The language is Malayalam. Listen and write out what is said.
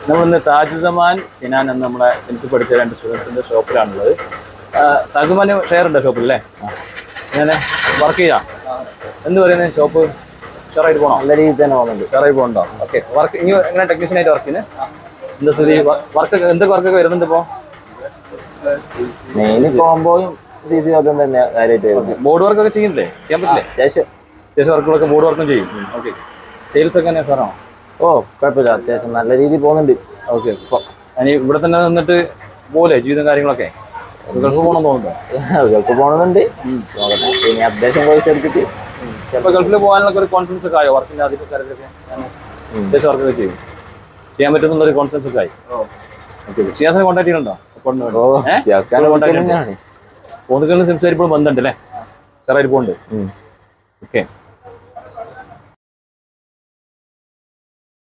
നമ്മളിന്ന് താജുസമാൻ സിനാൻ എന്ന് നമ്മളെ സെൻസ് പഠിച്ച 2 സ്റ്റുഡൻസിന്റെ ഷോപ്പിലാണുള്ളത്. താജുസമാന് ഷെയർ ഉണ്ടോ ഷോപ്പിൽ അല്ലേ? ഇങ്ങനെ വർക്ക് ചെയ്യാം. എന്ത് പറയുന്നത് ഷോപ്പ് ഷെയറായിട്ട് പോകണോ? നല്ല രീതിയിൽ തന്നെ പോകുന്നുണ്ട്. ഷെയറായി പോകണ്ടോ? ഓക്കെ. വർക്ക് ഇനി എങ്ങനെ ടെക്നീഷ്യനായിട്ട് വർക്കിന് എന്താ സ്ഥിതി? വർക്ക് എന്തൊക്കെ വർക്കൊക്കെ വരുന്നുണ്ട് ഇപ്പോൾ? മെയിൻ കോമ്പോയും CC വർക്കും തന്നെ കാര്യമായിട്ട് വരുന്നത്. ബോർഡ് വർക്കൊക്കെ ചെയ്യുന്നില്ലേ? ചെയ്യാൻ പറ്റില്ലേ? അത്യാവശ്യം വർക്കുകളൊക്കെ ബോർഡ് വർക്കും ചെയ്യും. ഓക്കെ. സെയിൽസ് ഒക്കെ എങ്ങനെയാണ് സാറാണോ? ഓ കുഴപ്പമില്ല, അത്യാവശ്യം നല്ല രീതിയിൽ പോകുന്നുണ്ട്. ഓക്കെ. ഇപ്പോൾ ഇനി ഇവിടെ തന്നെ നിന്നിട്ട് പോലെ ജീവിതം കാര്യങ്ങളൊക്കെ ഗൾഫ് പോകണം തോന്നുന്നുണ്ടോ? ഗൾഫ് പോകണമെന്നുണ്ട്. നോക്കട്ടെ, ഇനി അപ്ഡേഷൻ കോഴ്സ് എടുത്തിട്ട് ഇപ്പോൾ ഗൾഫിൽ പോകാനുള്ള ഒരു കോൺഫിഡൻസ് ഒക്കെ ആയോ? വർക്കിൻ്റെ ആദ്യത്തെ കാര്യത്തിലൊക്കെ അത്യാവശ്യം വർക്കൊക്കെ ചെയ്യാൻ പറ്റുന്നുള്ളൊരു കോൺഫിഡൻസ് ഒക്കെ ആയി. ഓക്കെ. ഷിയാസിനെ കോൺടാക്ട് ചെയ്യുന്നുണ്ടോ? പോന്നുകളിൽ സംസാരിപ്പോൾ ബന്ധമുണ്ട് അല്ലേ? ചെറായിട്ട് പോകുന്നുണ്ട്. ഓക്കെ.